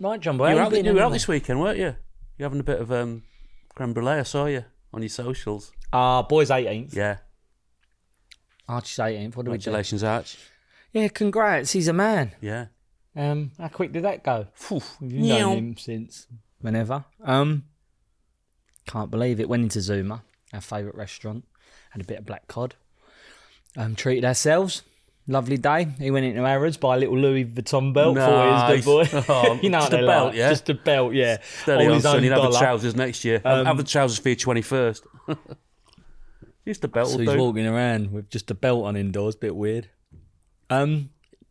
Right, John Boy. You were out this weekend, weren't you? You're having a bit of creme brulee, I saw you on your socials. Boy's 18th. Yeah. Archie's 18th. What do we do? Congratulations, Arch. Yeah, congrats. He's a man. Yeah. How quick did that go? You've known him since whenever. Can't believe it. Went into Zuma, our favourite restaurant. Had a bit of black cod. Treated ourselves. Lovely day. He went into Harrods, buy a little Louis Vuitton belt for his good boy. Oh, you know just what a belt, yeah? Just a belt, yeah. Steady on, son. You'll have the trousers next year. Have the trousers for your 21st. Just a belt so will he's do. walking around with just a belt on indoors. Bit weird. It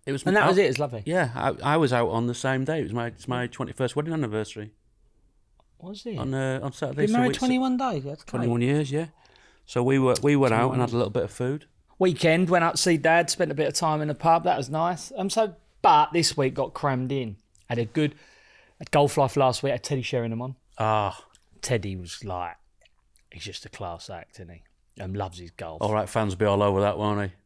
was, and that was it. It's lovely. Yeah, I was out on the same day. It's my 21st wedding anniversary. Was it? On Saturday. Been married 21 days. That's 21 years, yeah. So we went out and had a little bit of food. Weekend, went out to see Dad, spent a bit of time in the pub. That was nice. But this week got crammed in. Had a good golf life last week. Had Teddy Sheringham on. Teddy was like, he's just a class act, isn't he? Loves his golf. All right, fans will be all over that, won't he?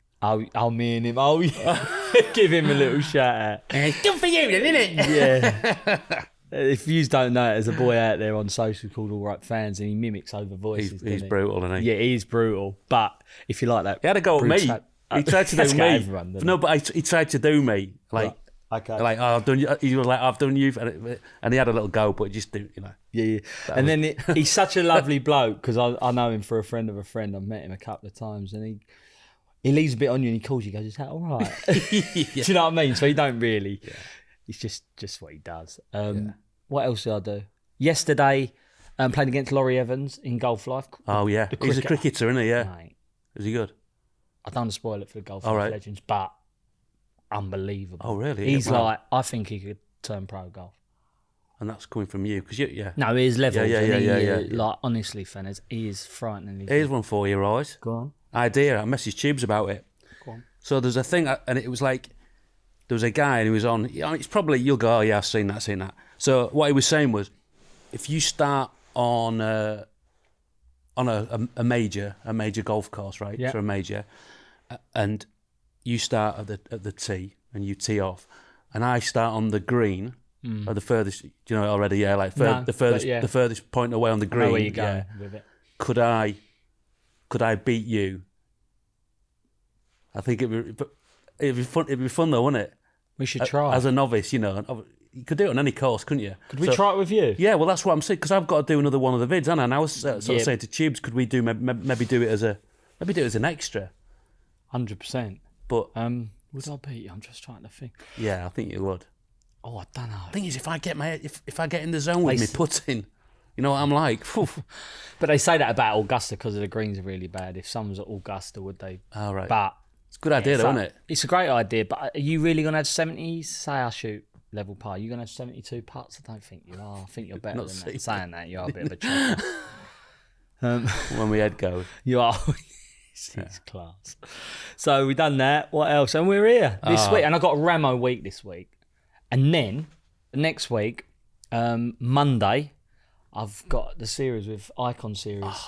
Oh, me and him. Oh, yeah. Give him a little shout out. It's good for you, then, isn't it? Yeah. If you don't know it, there's a boy out there on social called All Right Fans, and he mimics over voices. He's brutal, isn't he? Yeah, he's brutal. But if you like that, he had a go at me. He tried to do me. Everyone, no, but he tried to do me like. Right. Okay. Like I've done you. He was like, I've done you, and he had a little go, but just do, you know. Yeah. And then he's such a lovely bloke because I know him for a friend of a friend. I've met him a couple of times, and he leaves a bit on you, and he calls you. He goes, "Is that all right?" Yeah. Do you know what I mean? So he don't really. Yeah. It's just what he does. What else did I do? Yesterday, played against Laurie Evans in Golf Life. Oh yeah, he's a cricketer, isn't he? Yeah. Mate, is he good? I don't want to spoil it for the Golf Life legends, but unbelievable. Oh really? He's like, I think he could turn pro golf. And that's coming from you, because yeah. No, he's levels. Yeah. Like honestly, Fenners, he is frighteningly. Here's one for you, right? Go on. Idea. I messaged Tubes about it. Go on. So there's a thing, and it was like, there was a guy and he was on. It's probably, you'll go, oh yeah, I've seen that. So what he was saying was, if you start on a major golf course, right? Yeah. So a major, and you start at the tee and you tee off, and I start on the green, or the furthest. Do you know it already? Yeah, like the furthest point away on the green. I know where you go with it. Could I beat you? I think it'd be fun. It'd be fun though, wouldn't it? We should try as a novice. You know, you could do it on any course, couldn't you? Could we try it with you? Yeah, well, that's what I'm saying, because I've got to do another one of the vids, and I was sort of saying to Tubes, could we do maybe do it as an extra? 100%. But would I beat you? I'm just trying to think. Yeah, I think you would. Oh, I don't know. The thing is, if I get in the zone with me putting, you know what I'm like. But they say that about Augusta because the greens are really bad. If someone's at Augusta, would they? Oh, right. But it's a good idea, though, isn't it? It's a great idea. But are you really going to have 70? Say I shoot level par. You're going to have 72 putts? I don't think you are. I think you're better than that. Saying that, you are a bit of a chump. When we head goes. You are. It's class. So we've done that. What else? And we're here this week. And I got a Ramo week this week. And then next week, Monday, I've got the series with Icon Series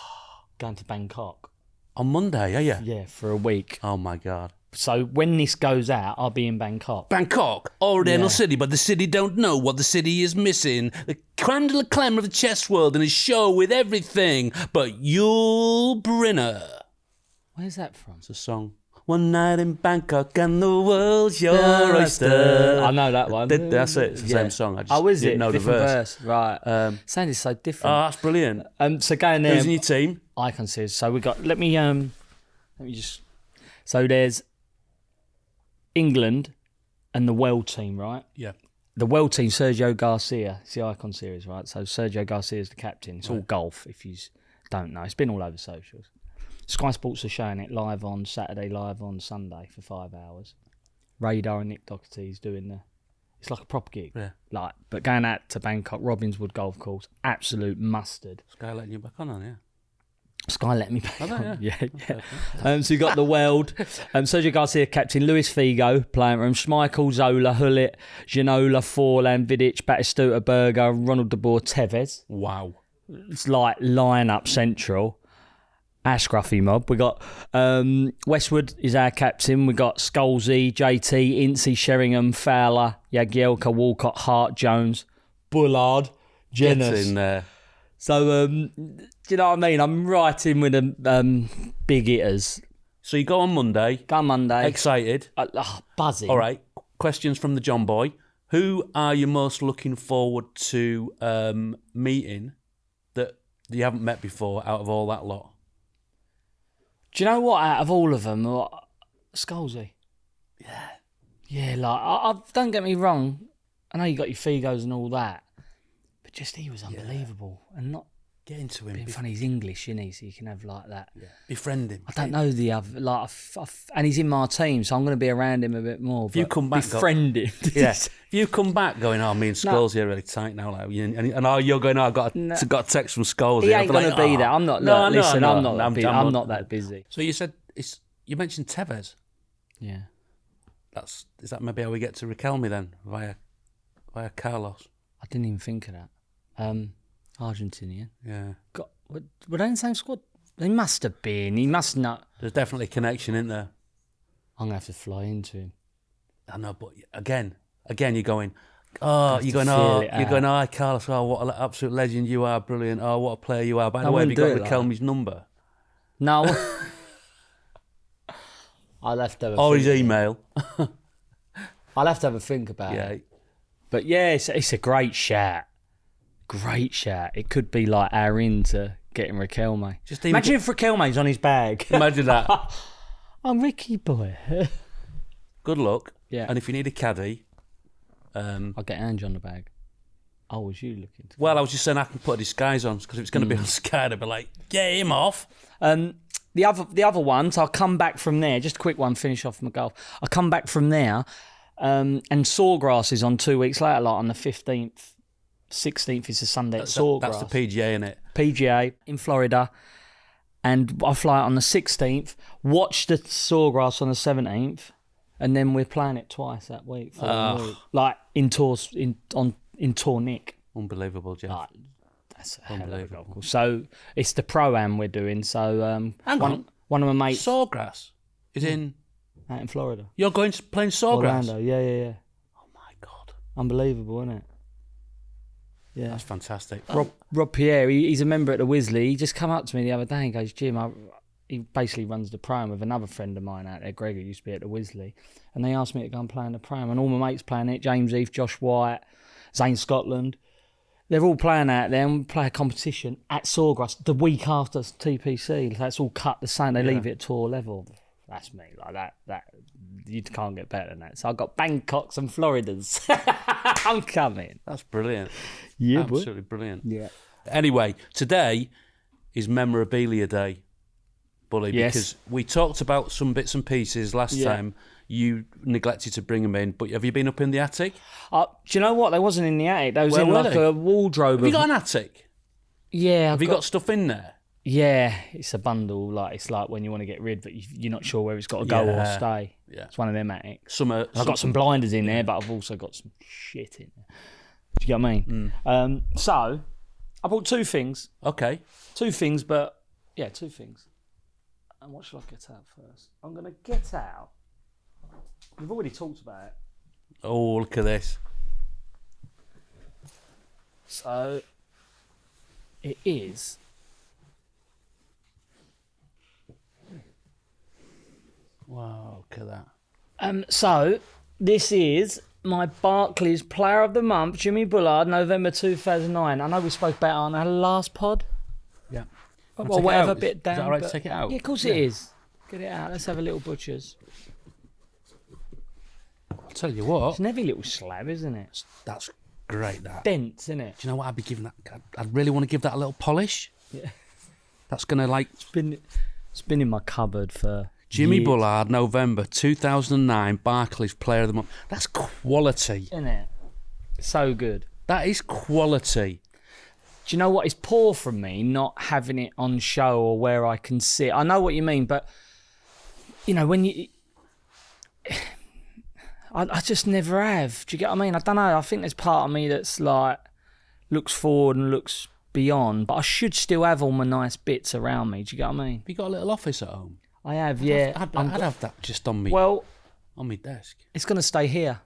going to Bangkok. On Monday, are you? Yeah, for a week. Oh my God. So when this goes out, I'll be in Bangkok. Bangkok, Oriental city, but the city don't know what the city is missing. The creme de la creme of the chess world and a show with everything but Yul Brynner. Where's that from? It's a song. One night in Bangkok and the world's your oyster. I know that one. That's it. It's the same song. I just is didn't it? know Different the verse. Right. Sounded so different. Oh, that's brilliant. So going there. Who's in your team? Icon Series. So we got. Let me just. So there's England and the world team, right? Yeah. The world team, Sergio Garcia. It's the Icon Series, right? So Sergio Garcia is the captain. It's all golf, if you don't know. It's been all over socials. Sky Sports are showing it live on Saturday, live on Sunday for 5 hours. Radar and Nick Doherty's doing it's like a prop gig. Yeah. But going out to Bangkok, Robbinswood Golf Course, absolute mustard. Sky letting you back on, yeah. Sky let me back on. Yeah. Okay. So you got the world. Sergio Garcia captain, Luis Figo playing room, Schmeichel, Zola, Hullet, Ginola, Forlan, Vidic, Batistuta, Berger, Ronald de Boer, Tevez. Wow. It's like line-up central. Our scruffy mob. We got Westwood is our captain. We got Scholesy, JT, Incy, Sheringham, Fowler, Jagielka, Walcott, Hart, Jones, Bullard, genus. Get in there. So, do you know what I mean? I'm right in with the big hitters. So you go on Monday. Go on Monday. Excited. Buzzing. All right. Questions from the John Boy. Who are you most looking forward to meeting that you haven't met before out of all that lot? Do you know what? Out of all of them, Scholesy. Yeah. Yeah, like, I don't get me wrong. I know you got your Figos and all that. But just he was unbelievable. And not get into him. being funny, he's English, isn't he? So you can have like that. Yeah. Befriend him. I don't know the other, like, and he's in my team, so I'm going to be around him a bit more. If you come back, befriend him. Yeah. If you come back going, me and Scholesy are really tight now, like, and you're going, I got a text from Scholesy. He ain't going to be there. I'm not. I'm not that busy. So you said you mentioned Tevez. Yeah. Is that maybe how we get to Riquelme then via Carlos? I didn't even think of that. Argentinian. Yeah. Were they in the same squad? They must have been. He must not. There's definitely a connection in there. I'm going to have to fly into him. I know, but again, you're going, hi, Carlos, what an absolute legend you are, brilliant. Oh, what a player you are. By the way, have you got Riquelme's number? No. I'll have to have or his email. I'll have to have a think about it. But yeah, it's a great shout. Great shout. It could be like our in to getting Riquelme. Imagine if Riquelme's on his bag. Imagine that. I'm Ricky boy. Good luck. Yeah. And if you need a caddy, I'll get Ange on the bag. Oh, was you looking? Well, I was just saying I can put a disguise on because if it's going to be on Sky, I'd be like, get him off. The other ones, I'll come back from there. Just a quick one, finish off my golf. I'll come back from there, and Sawgrass is on 2 weeks later, like on the 15th, 16th is a Sunday at Sawgrass. That's the PGA, innit? PGA in Florida, and I fly out on the 16th. Watch the Sawgrass on the 17th, and then we're playing it twice that week. Like in tours in Tour Nick. Unbelievable, Jeff. That's a hell of a golf course. So it's the Pro-Am we're doing. So one of my mates. Sawgrass is out in Florida. You're going to play in Sawgrass? Orlando, yeah. Oh my God. Unbelievable, isn't it? Yeah. That's fantastic. Rob Pierre, he's a member at the Wisley. He just come up to me the other day and goes, Jim, he basically runs the Pro-Am with another friend of mine out there, Greg, who used to be at the Wisley. And they asked me to go and play in the Pro-Am. And all my mates playing it, James Heath, Josh White, Zane Scotland. They're all playing out there and we play a competition at Sawgrass the week after TPC. That's all cut the same. They leave it at tour level. That's me. Like that you can't get better than that. So I've got Bangkoks and Floridas. I'm coming. That's brilliant. Yeah, absolutely brilliant. Yeah. Anyway, today is memorabilia day, Bully, because we talked about some bits and pieces last time. You neglected to bring them in, but have you been up in the attic? Do you know what? They wasn't in the attic. They was in like a wardrobe. Have you got an attic? Yeah. Have you got stuff in there? Yeah, it's a bundle. Like it's like when you want to get rid, but you're not sure where it's got to go or stay. Yeah. It's one of them attics. I've got some blinders in there, but I've also got some shit in there. Do you get what I mean? So I bought two things. Okay. Two things. And what should I get out first? I'm going to get out. We've already talked about it. Oh, look at this. So, it is... Wow, look at that. So, this is my Barclays Player of the Month, Jimmy Bullard, November 2009. I know we spoke about it on our last pod. Yeah. Well, whatever bit down. Is that all right to take it out? Yeah, of course it is. Get it out. Let's have a little butcher's. I'll tell you what. It's a heavy little slab, isn't it? That's great, that. Dense, isn't it? Do you know what I'd be giving that? I'd really want to give that a little polish. Yeah. That's going to like... It's been in my cupboard for Jimmy years. Bullard, November 2009, Barclays Player of the Month. That's quality. Isn't it? So good. That is quality. Do you know what? It's poor from me not having it on show or where I can sit. I know what you mean, but, you know, when you... I just never have. Do you get what I mean? I don't know. I think there's part of me that's like, looks forward and looks beyond, but I should still have all my nice bits around me. Do you get what I mean? Have you got a little office at home? I have, yeah. I'd have that just on me. Well, on my desk. It's going to stay here.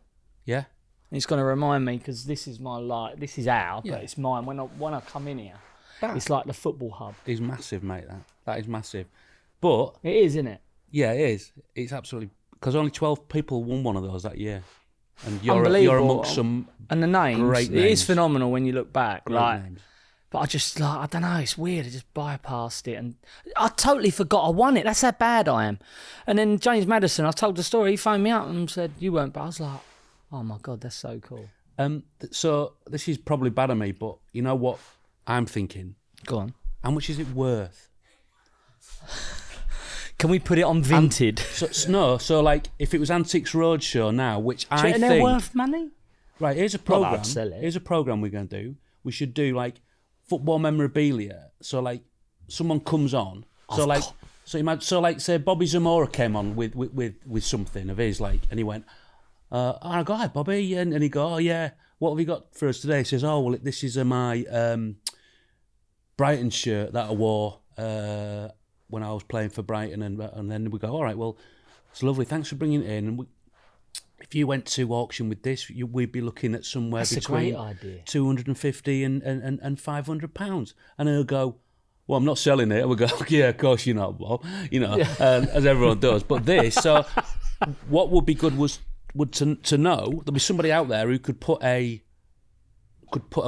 Yeah? And it's going to remind me, because this is my life. This is but it's mine. When I come in here, it's like the football hub. It's massive, mate. That is massive. But it is, isn't it? Yeah, it is. It's absolutely, because only 12 people won one of those that year, and you're amongst some and the names. Great names. It is phenomenal when you look back. Great names. But I just I don't know. It's weird. I just bypassed it, and I totally forgot I won it. That's how bad I am. And then James Maddison, I told the story. He phoned me up and said you weren't. But I was like, oh my God, that's so cool. So this is probably bad of me, but you know what I'm thinking? Go on. How much is it worth? Can we put it on Vinted? So like if it was Antiques Roadshow now, which I think they're worth money. Right, here's a program. Here's a program we're going to do. We should do like football memorabilia. So like someone comes on. Say Bobby Zamora came on with something of his, like, and he went, I go, hi Bobby, and he go, oh yeah, what have you got for us today? He says, oh well, this is my Brighton shirt that I wore when I was playing for Brighton, and then we go, all right, well, it's lovely, thanks for bringing it in. And if you went to auction with this, we'd be looking at somewhere between £250 and £500. And he'll go, well, I'm not selling it. And we'll go, yeah, of course you're not, Bob. You know, as everyone does. But this, so what would be good would to know there'll be somebody out there who could put a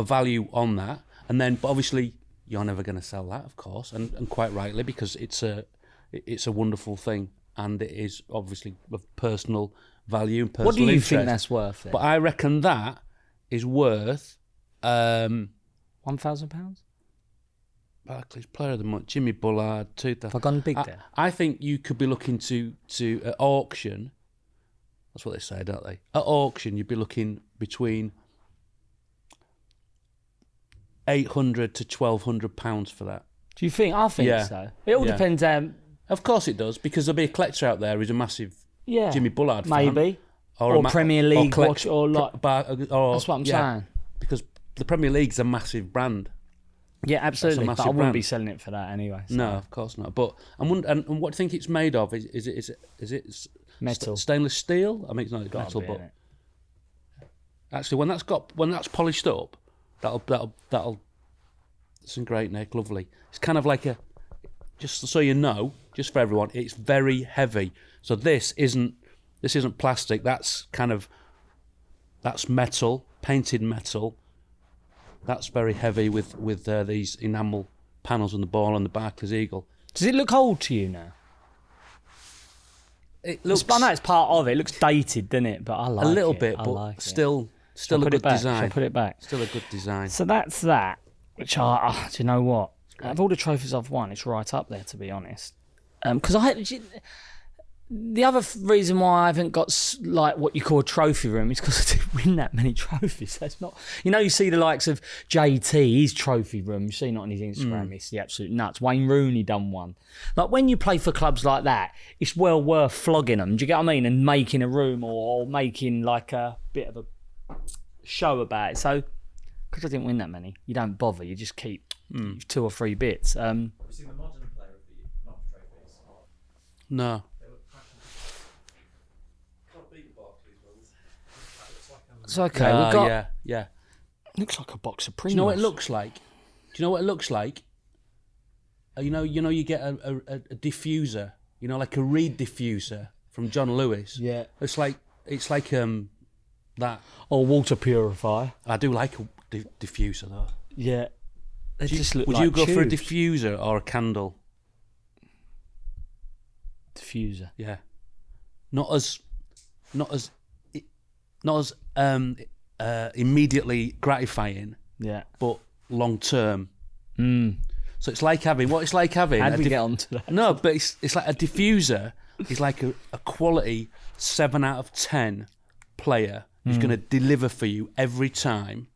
value on that, and then, but obviously you're never going to sell that, of course, and quite rightly, because it's a wonderful thing, and it is obviously of personal value and personal interest. What do you interest. think that's worth then? But I reckon that is worth £1,000. Barclays Player of the Month, Jimmy Bullard, 2000. Have I gone big there? I think you could be looking to at auction. That's what they say, don't they? At auction, you'd be looking between £800 to £1,200 for that. Do you think? I think so. It all depends. Of course it does, because there'll be a collector out there who's a massive Jimmy Bullard fan. Maybe. Or Premier League watch, or like. That's what I'm saying. Because the Premier League's a massive brand. Yeah, absolutely. But I wouldn't brand. be selling it for that anyway. So. No, of course not. But and what do you think it's made of? Is it metal? Stainless steel? I mean, it's not metal, but actually, when that's polished up, that'll. It's great, Nick. Lovely. It's kind of like just so you know, just for everyone, it's very heavy. So this isn't plastic. That's metal, painted metal. That's very heavy with these enamel panels on the ball and the Barclays Eagle. Does it look old to you now? It looks. I know it's part of it. It looks dated, doesn't it? But I like it. A little bit, but still a good design. Shall I put it back? Still a good design. So that's that. Which do you know what? Out of all the trophies I've won, it's right up there, to be honest. Because the other reason why I haven't got like what you call a trophy room is because I didn't win that many trophies. That's not, you see the likes of JT, his trophy room. You see not on his Instagram, it's the absolute nuts. Wayne Rooney done one. Like when you play for clubs like that, it's well worth flogging them. Do you get what I mean? And making a room or making like a bit of a show about it. So because I didn't win that many, you don't bother. You just keep 2 or 3 bits. Have you seen the modern player of the not trophies? No. It's okay. We've got. Yeah. Looks like a box of Pringles. Do you know what it looks like? You get a diffuser. Like a reed diffuser from John Lewis. Yeah. It's like that. Or water purifier. I do like a diffuser though. Yeah. They just look would like you go tubes. for a diffuser or a candle? Diffuser. Yeah. Not as immediately gratifying. Yeah. But long term. So it's like having. How do we get onto that? No, but it's like a diffuser is like a quality 7 out of 10 player who's going to deliver for you every time,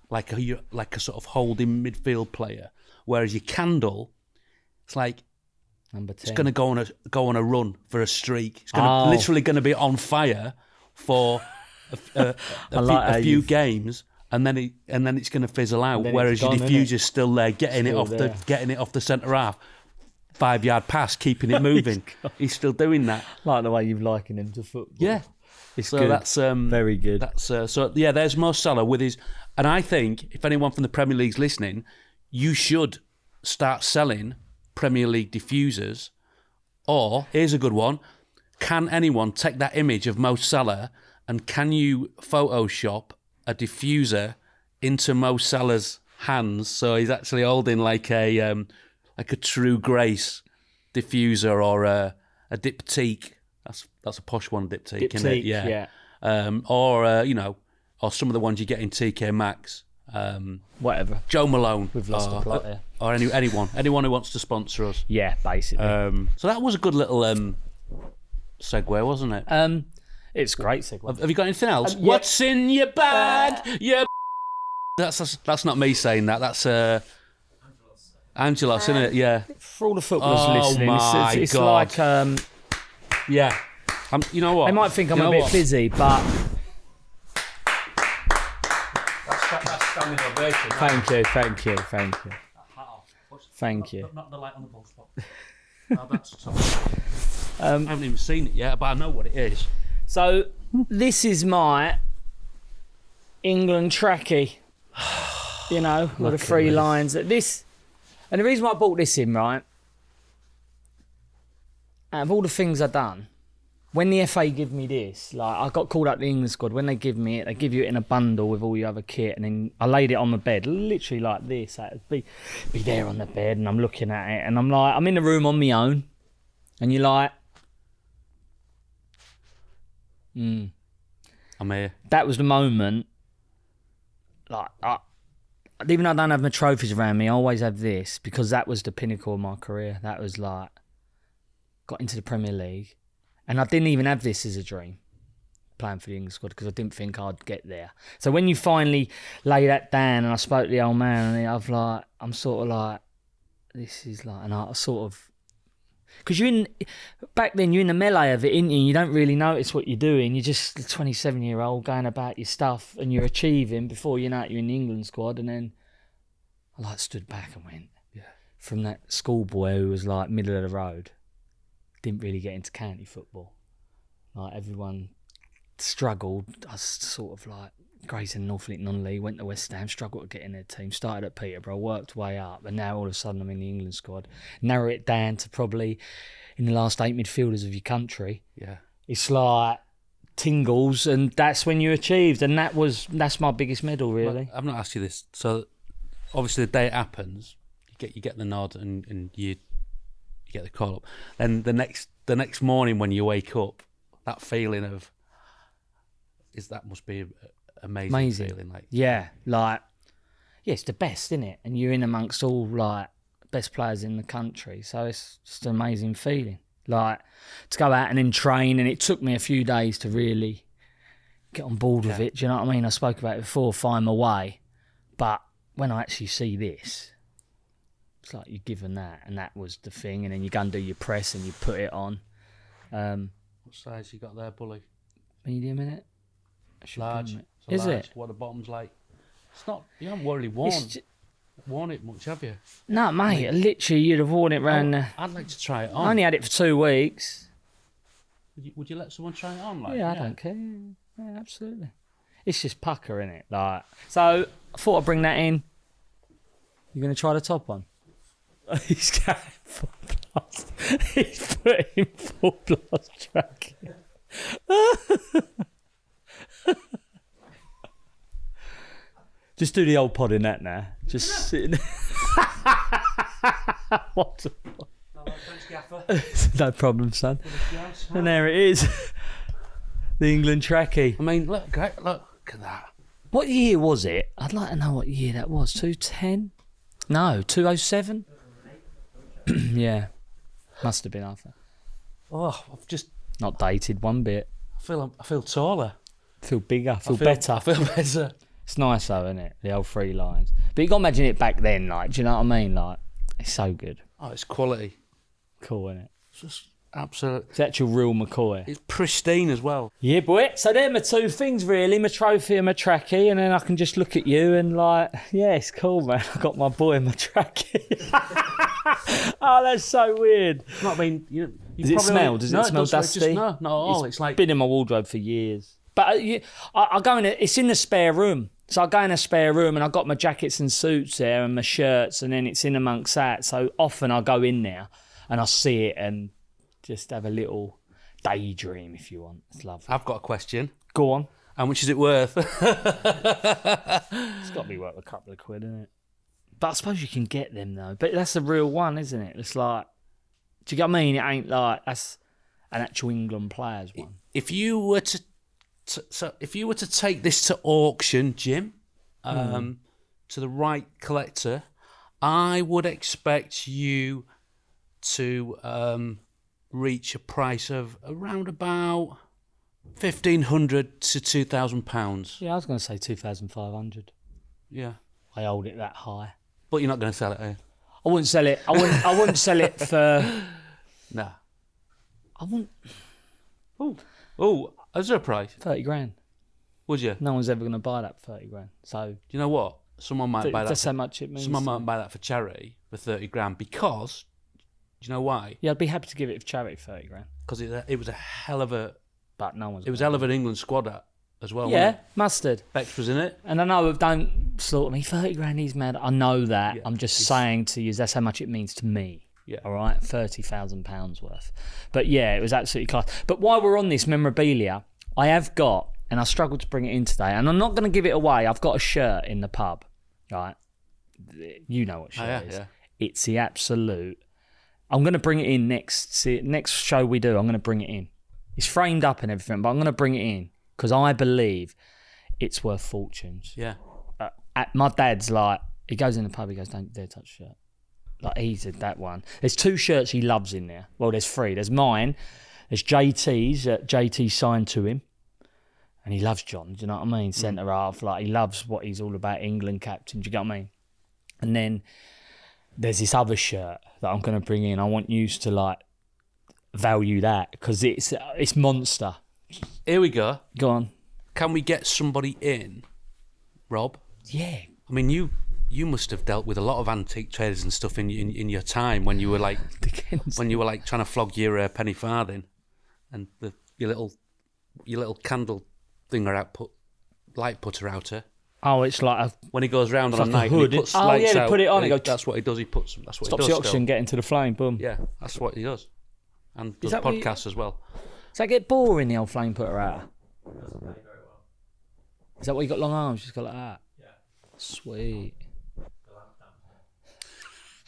like a sort of holding midfield player. Whereas your candle, it's like number 10. It's going to go on a run for a streak. It's literally going to be on fire for a few games, and then it's going to fizzle out. Whereas your diffuser's still there, getting it off the centre half. 5-yard pass, keeping it moving. He's still doing that. Like the way you've likened him to football. Yeah. It's So good. that's very good. That's there's Mo Salah with his, and I think if anyone from the Premier League's listening, you should start selling Premier League diffusers. Or here's a good one: can anyone take that image of Mo Salah and can you Photoshop a diffuser into Mo Salah's hands so he's actually holding like a True Grace diffuser or a diptyque? That's a posh one, diptyque, isn't it? Yeah. Or some of the ones you get in TK Maxx. Whatever. Joe Malone. We've lost the plot here. Or anyone who wants to sponsor us. Yeah, basically. So that was a good little segue, wasn't it? It's a great segue. Have you got anything else? Yeah. What's in your bag? That's not me saying that. That's Angelos, isn't it? Yeah. For all the footballers listening, my it's God. like... Yeah. You know what? They might think I'm a bit busy, but... That's standing ovation. Thank you. Not the light on the ball spot. No, that's tough. I haven't even seen it yet, but I know what it is. So, this is my England trackie. You know, with the 3 lines. This, and the reason why I bought this in, right? Out of all the things I've done, when the FA give me this, like I got called up to the England squad, when they give me it, they give you it in a bundle with all your other kit, and then I laid it on the bed, literally like this. I'd be there on the bed, and I'm looking at it, and I'm like, I'm in the room on my own, and you're like, I'm here. That was the moment. Like, even though I don't have my trophies around me, I always have this because that was the pinnacle of my career. That was like, got into the Premier League. And I didn't even have this as a dream, playing for the England squad, because I didn't think I'd get there. So when you finally lay that down, and I spoke to the old man, and I'm sort of like, this is like, and I sort of, because back then you're in the melee of it, ain't you? You don't really notice what you're doing. You're just a 27-year-old going about your stuff, and you're achieving before you know it, you're in the England squad. And then I like stood back and went, from that schoolboy who was like middle of the road, didn't really get into county football. Like everyone struggled. I was sort of like Grayson, Norfolk non-league, went to West Ham, struggled to get in their team, started at Peterborough, worked way up, and now all of a sudden I'm in the England squad. Narrow it down to probably in the last 8 midfielders of your country. Yeah. It's like tingles, and that's when you achieved, and that's my biggest medal, really. Well, I've not asked you this. So obviously the day it happens, you get the nod and you get the call up. Then the next morning when you wake up, that feeling of that must be amazing feeling. Like it's the best, isn't it? And you're in amongst all like best players in the country, so it's just an amazing feeling. Like to go out and then train, and it took me a few days to really get on board with it. Do you know what I mean? I spoke about it before, find my way, but when I actually see this, it's like you're given that, and that was the thing, and then you go and do your press and you put it on. What size you got there, Bully? Medium, in it. Large. Is it? What the bottom's like? It's not. You haven't really worn it much, have you? No, mate. Literally, you'd have worn it round. I'd like to try it on. I only had it for 2 weeks. Would you let someone try it on? I don't care. Yeah, absolutely. It's just pucker, innit? Like, so I thought I'd bring that in. You're gonna try the top on? He's going full blast. He's putting full blast track in. Just do the old pod in that now. Just sitting. What the fuck? Thanks, Gaffer. No problem, son. And there it is. The England trackie. I mean, look at that. What year was it? I'd like to know what year that was. 2010? No, 2007? Yeah. Must have been after. Oh, I've just not dated one bit. I feel taller. Feel bigger. Feel better. I feel better. It's nice though, isn't it? The old 3 lines. But you got to imagine it back then, like, do you know what I mean? Like, it's so good. Oh, it's quality. Cool, isn't it? It's just, Absolutely. It's actual real McCoy. It's pristine as well. Yeah, boy. So they're my two things, really. My trophy and my trackie. And then I can just look at you and like, yeah, it's cool, man. I got my boy and my trackie. Oh, that's so weird. I mean, you Does it smell? Does it smell dusty? No, not at all. It's like... been in my wardrobe for years. But I go in it's in the spare room. So I go in a spare room and I've got my jackets and suits there and my shirts, and then it's in amongst that. So often I go in there and I see it and just have a little daydream, if you want. It's lovely. I've got a question. Go on. How much is it worth? It's got to be worth a couple of quid, isn't it? But I suppose you can get them, though. But that's a real one, isn't it? It's like, do you get what I mean? It ain't like, that's an actual England player's one. If you were to take this to auction, Jim, to the right collector, I would expect you to reach a price of around about £1,500 to £2,000. Yeah, I was going to say 2,500. Yeah, I hold it that high. but you're not going to sell it, are you? I wouldn't sell it. I wouldn't sell it for. No. I wouldn't. Oh, is there a price? 30 grand. Would you? No one's ever going to buy that for 30 grand. So. Do you know what? Someone might buy that. That's how much it means. Someone might buy that for charity for 30 grand because. Do you know why? Yeah, I'd be happy to give it for charity for 30 grand. Because it was a hell of a. But no one's. It was a hell of an England squad as well. Yeah, wasn't it? mustard. Bex was in it. And I know, don't slaughter me. 30 grand is mad. I know that. Yeah, I'm just saying to you, that's how much it means to me. Yeah. All right, £30,000 worth. But yeah, it was absolutely class. But while we're on this memorabilia, I have got, and I struggled to bring it in today, and I'm not going to give it away. I've got a shirt in the pub, right? You know what shirt it is. Yeah. It's the absolute. I'm going to bring it in next show we do. I'm going to bring it in. It's framed up and everything, but I'm going to bring it in because I believe it's worth fortunes. Yeah. My dad's like, he goes in the pub, he goes, don't dare touch the shirt. Like, he said that one. There's 2 shirts he loves in there. Well, there's 3. There's mine. There's JT's. JT signed to him. And he loves John, do you know what I mean? Centre half. Like, he loves what he's all about, England captain, do you get what I mean? And then there's this other shirt that I'm going to bring in. I want you to, like, value that because it's monster. Here we go. Go on. Can we get somebody in, Rob? Yeah. I mean, you must have dealt with a lot of antique traders and stuff in your time when you were like trying to flog your penny farthing and your little candle thinger light putter outer. Oh, it's like when he goes round on like a night, hood. he puts Oh lights yeah, they out, put it on. and It goes, that's what he does. That's what stops he does. the oxygen getting to the flame. Boom. Yeah, that's what he does, and does that podcasts as well. Does that get boring, the old flame putter out? Doesn't play very well. Is that why you got long arms? You just got like that. Yeah. Sweet.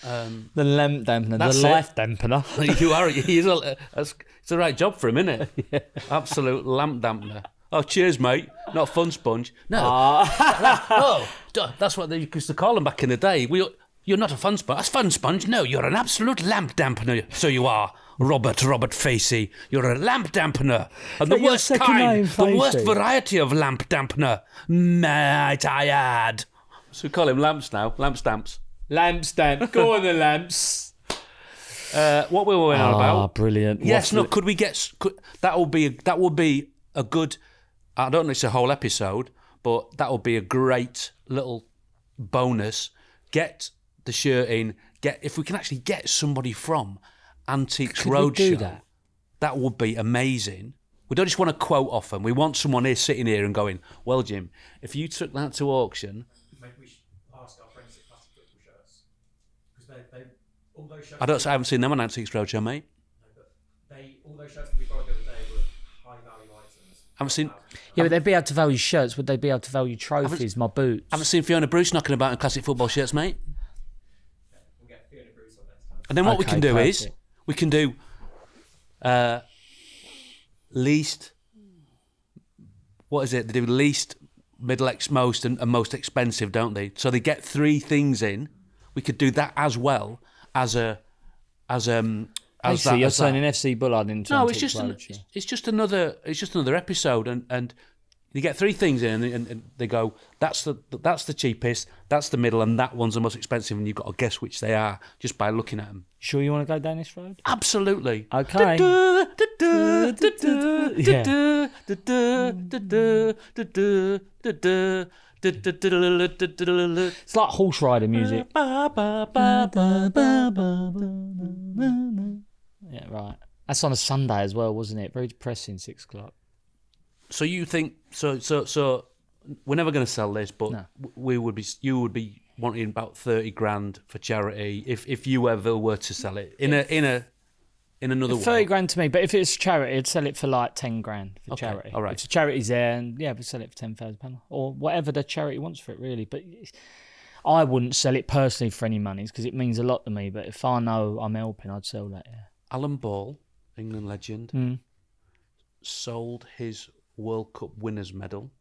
The lamp dampener. The lamp dampener, the life dampener. You are. It's the right job for him, isn't it? Yeah. Absolute lamp dampener. Oh, cheers, mate. Not fun sponge. No. That's what they used to call them back in the day. You're not a fun sponge. That's fun sponge. No, you're an absolute lamp dampener. So you are, Robert Facey. You're a lamp dampener. And the worst kind, the worst variety of lamp dampener, might I add. So we call him lamps now. Lamp stamps. Lamp stamp. Go on the lamps. What we were on about? Brilliant. Yes, no. Could we get? That would be a good. I don't know. It's a whole episode, but that would be a great little bonus. Get the shirt in. If we can actually get somebody from Antiques Roadshow, that would be amazing. We don't just want to quote off them. We want someone here sitting here and going, "Well, Jim, if you took that to auction." Maybe we should ask our friends at Classic Football Shirts because all those shirts. I haven't seen them on Antiques Roadshow, mate. No, but all those shirts that we borrowed the other day were high value items. I haven't seen. Yeah, but they'd be able to value shirts. Would they be able to value trophies? My boots. I haven't seen Fiona Bruce knocking about in Classic Football Shirts, mate. Yeah, we'll get Fiona Bruce on next time. And then what we can do perfect. is we can do least. What is it? They do least, middle, most, and most expensive, don't they? So they get 3 things in. We could do that as well as a You're turning FC Bullard into no. It's Antiques just Roadshow. it's just another episode, and You get 3 things in, and they go, that's the cheapest, that's the middle, and that one's the most expensive, and you've got to guess which they are just by looking at them. Sure you want to go down this road? Absolutely. Okay. It's like horse riding music. Yeah, right. That's on a Sunday as well, wasn't it? Very depressing, 6 o'clock. So you think so? We're never going to sell this, but No. you would be wanting about 30 grand for charity if you ever were to sell it in another way. 30 grand to me, but if it's charity, I'd sell it for like 10 grand for Okay, charity. all right. If the charity's there, and we'll sell it for £10,000 or whatever the charity wants for it, really. But I wouldn't sell it personally for any monies because it means a lot to me. But if I know I'm helping, I'd sell that. Yeah. Alan Ball, England legend, sold his World Cup winners medal.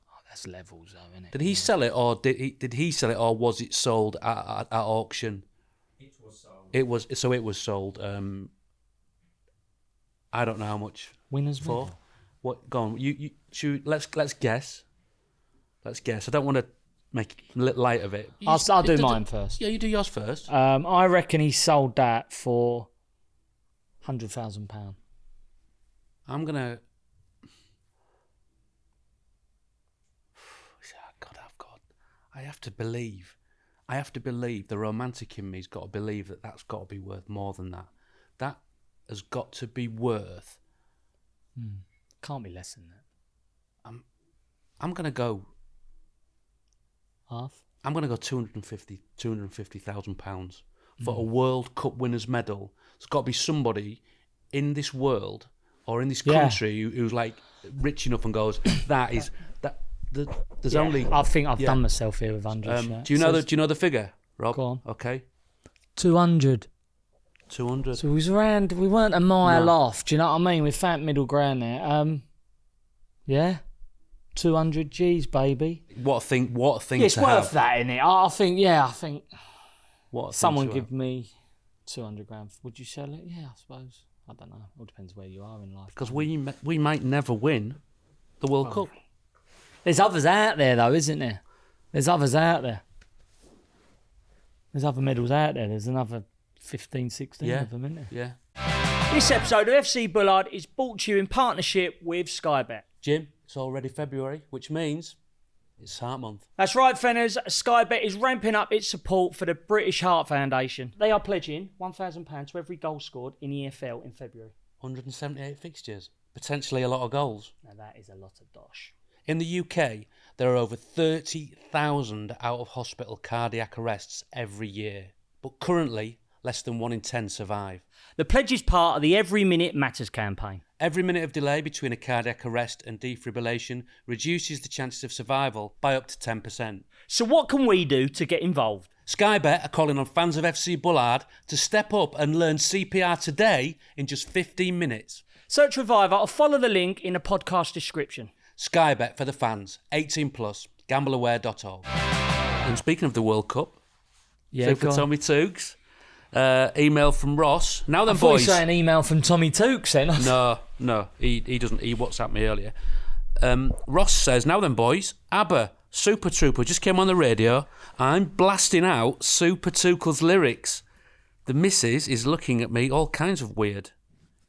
Oh, that's levels, though, isn't it? Did he sell it, or did he sell it, or was it sold at auction? It was sold. It was sold. I don't know how much Winners for. medal. What? Go on. Let's guess. Let's guess. I don't want to make light of it. I'll do mine first. Yeah, you do yours first. I reckon he sold that for £100,000. I'm gonna. God, I have to believe. The romantic in me's got to believe that that's got to be worth more than that. That has got to be worth. Can't be less than that. I'm gonna go. Half. I'm gonna go £250,000 for a World Cup winners medal. It's got to be somebody in this world or in this country who's like rich enough and goes, that is that. There's only. I think I've done myself here with 100. Do you know the figure, Rob? Go on. Okay. 200. 200. So we weren't a mile off. Do you know what I mean? We found middle ground there. Yeah. 200 G's, baby. What a thing It's to worth have. that, innit? I think. What a thing Someone to give have. me 200 grand. Would you sell it? Yeah, I suppose. I don't know. It all depends where you are in life. Because we might never win the World Cup. There's others out there, though, isn't there? There's others out there. There's other medals out there. There's another 15, 16 of them, isn't there? Yeah. This episode of FC Bullard is brought to you in partnership with Skybet. Jim, it's already February, which means it's Heart Month. That's right, Fenners. Skybet is ramping up its support for the British Heart Foundation. They are pledging £1,000 to every goal scored in EFL in February. 178 fixtures. Potentially a lot of goals. Now, that is a lot of dosh. In the UK, there are over 30,000 out-of-hospital cardiac arrests every year. But currently, less than 1 in 10 survive. The pledge is part of the Every Minute Matters campaign. Every minute of delay between a cardiac arrest and defibrillation reduces the chances of survival by up to 10%. So what can we do to get involved? Skybet are calling on fans of FC Bullard to step up and learn CPR today in just 15 minutes. Search Reviver or follow the link in the podcast description. Skybet for the fans, 18 plus, gambleaware.org. And speaking of the World Cup, for Tommy Tukes, email from Ross. Now then, I thought boys. you were saying email from Tommy Tukes then. No, he doesn't. He WhatsApped me earlier. Ross says, now then, boys, ABBA, Super Trooper just came on the radio. I'm blasting out Super Tuchel's lyrics. The missus is looking at me all kinds of weird.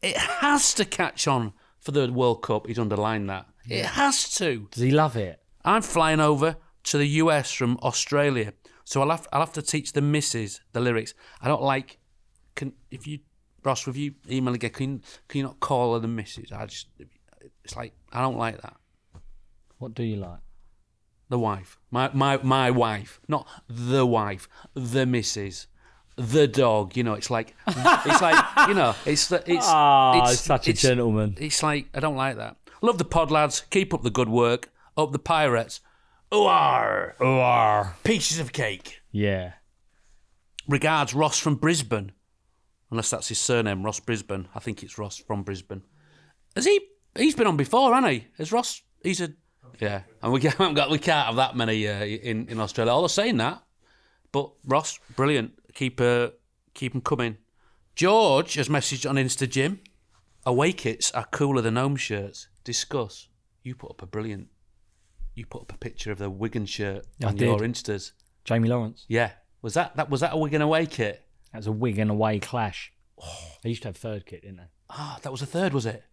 It has to catch on for the World Cup. He's underlined that. It has to. Does he love it? I'm flying over to the US from Australia, so I'll have to teach the missus the lyrics. I don't like. Ross, with you email again, can you not call her the missus? It's like I don't like that. What do you like? The wife, my wife, not the wife, the missus, the dog. You know, it's like it's such a gentleman. It's like I don't like that. Love the pod, lads. Keep up the good work. Up the Pirates. Ooh-ar. Ooh-ar. Pieces of cake. Yeah. Regards, Ross from Brisbane. Unless that's his surname, Ross Brisbane. I think it's Ross from Brisbane. He's been on before, hasn't he? Is Ross? Yeah. And we can't have that many in Australia. All saying that. But Ross, brilliant. Keep them coming. George has messaged on Insta, Jim. Away kits are cooler than home shirts. Discuss. You put up a brilliant you put up a picture of the Wigan shirt I on did. your Instas. Jamie Lawrence. Yeah. Was that a Wigan away kit? That was a Wigan away clash. They used to have third kit, didn't they? Ah, that was a third, was it?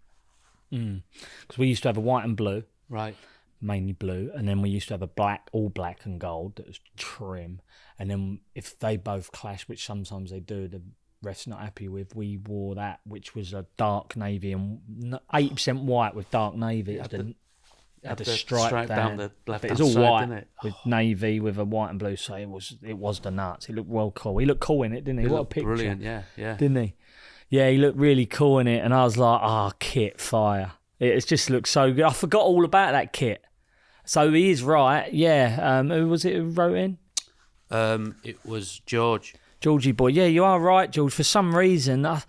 Because we used to have a white and blue, Right. mainly blue, and then we used to have a black, all black and gold that was trim. And then if they both clash, which sometimes they do, the ref's not happy with, we wore that, which was a dark navy and 80% white with dark navy. It had the stripe down the left but hand it was all side, white didn't it? with navy with a white and blue. So it was the nuts. He looked well cool. He looked cool in it, didn't he? What a picture! Brilliant, yeah. Didn't he? Yeah, he looked really cool in it, and I was like, kit fire. It just looked so good. I forgot all about that kit. So he is right. Yeah. Who was it who wrote in? It was George. Georgie boy. Yeah, you are right, George. For some reason, I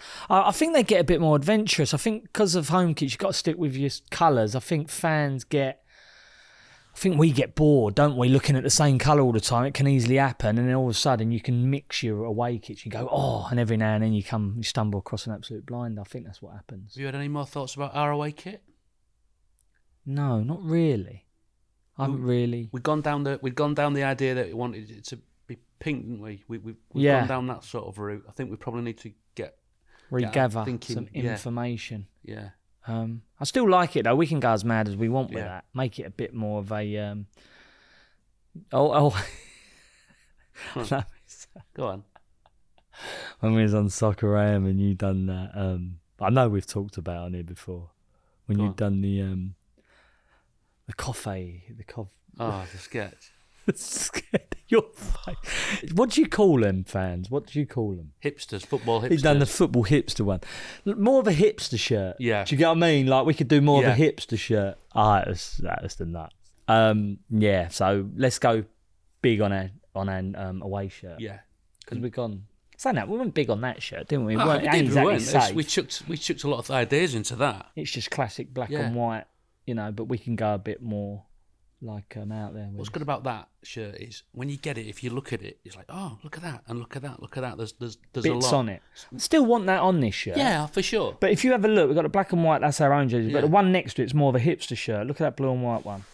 think they get a bit more adventurous. I think because of home kits, you've got to stick with your colours. I think we get bored, don't we, looking at the same colour all the time. It can easily happen, and then all of a sudden you can mix your away kits. You go, and every now and then you stumble across an absolute blind. I think that's what happens. Have you had any more thoughts about our away kit? No, not really. I haven't really. We'd gone down the idea that we wanted it to be pink, didn't we? We've gone down that sort of route. I think we probably need to regather thinking, some information. Yeah. I still like it though. We can go as mad as we want with that. Make it a bit more of a. Go on. When we was on Soccer AM and you done that, I know we've talked about it on here before. When you done the coffee, Oh, the sketch. Your face. What do you call them, fans? What do you call them? Hipsters, football hipsters. He's done the football hipster one. More of a hipster shirt. Yeah. Do you get what I mean? Like, we could do more of a hipster shirt. That was the nuts. Yeah, so let's go big on our away shirt. Yeah. Because we've gone... Saying that, we went big on that shirt, didn't we? No, weren't exactly safe. We chucked a lot of ideas into that. It's just classic black and white, but we can go a bit more... like out there. What's good about that shirt is when you get it, if you look at it, it's like, oh, look at that, and look at that, look at that. There's bits a lot on it. Still want that on this shirt. Yeah, for sure. But if you have a look, we've got the black and white, that's our own jersey. But the one next to it's more of a hipster shirt. Look at that blue and white one.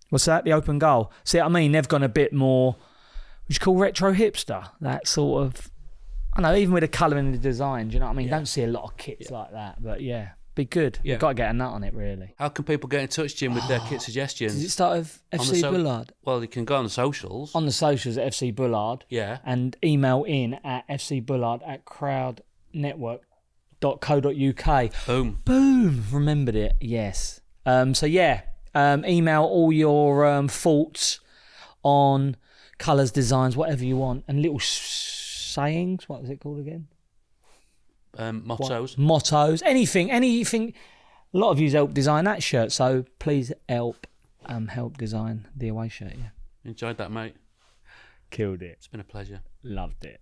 What's that? The open goal. See what I mean? They've gone a bit more, which you call retro hipster. That sort of, I know, even with the colour and the design, do you know what I mean? Don't see a lot of kits like that, but be good. Yeah. You've got to get a nut on it, really. How can people get in touch, Jim, with their kit suggestions? Does it start with FC Bullard? Well, you can go on the socials. On the socials at FC Bullard. Yeah. And email in at fcbullard@crowdnetwork.co.uk. Boom. Remembered it. Yes. Email all your thoughts on colours, designs, whatever you want, and little sayings. What is it called again? Mottos. Mottos. Anything. A lot of you help design that shirt, so please help design the away shirt. Yeah. Enjoyed that, mate. Killed it. It's been a pleasure. Loved it.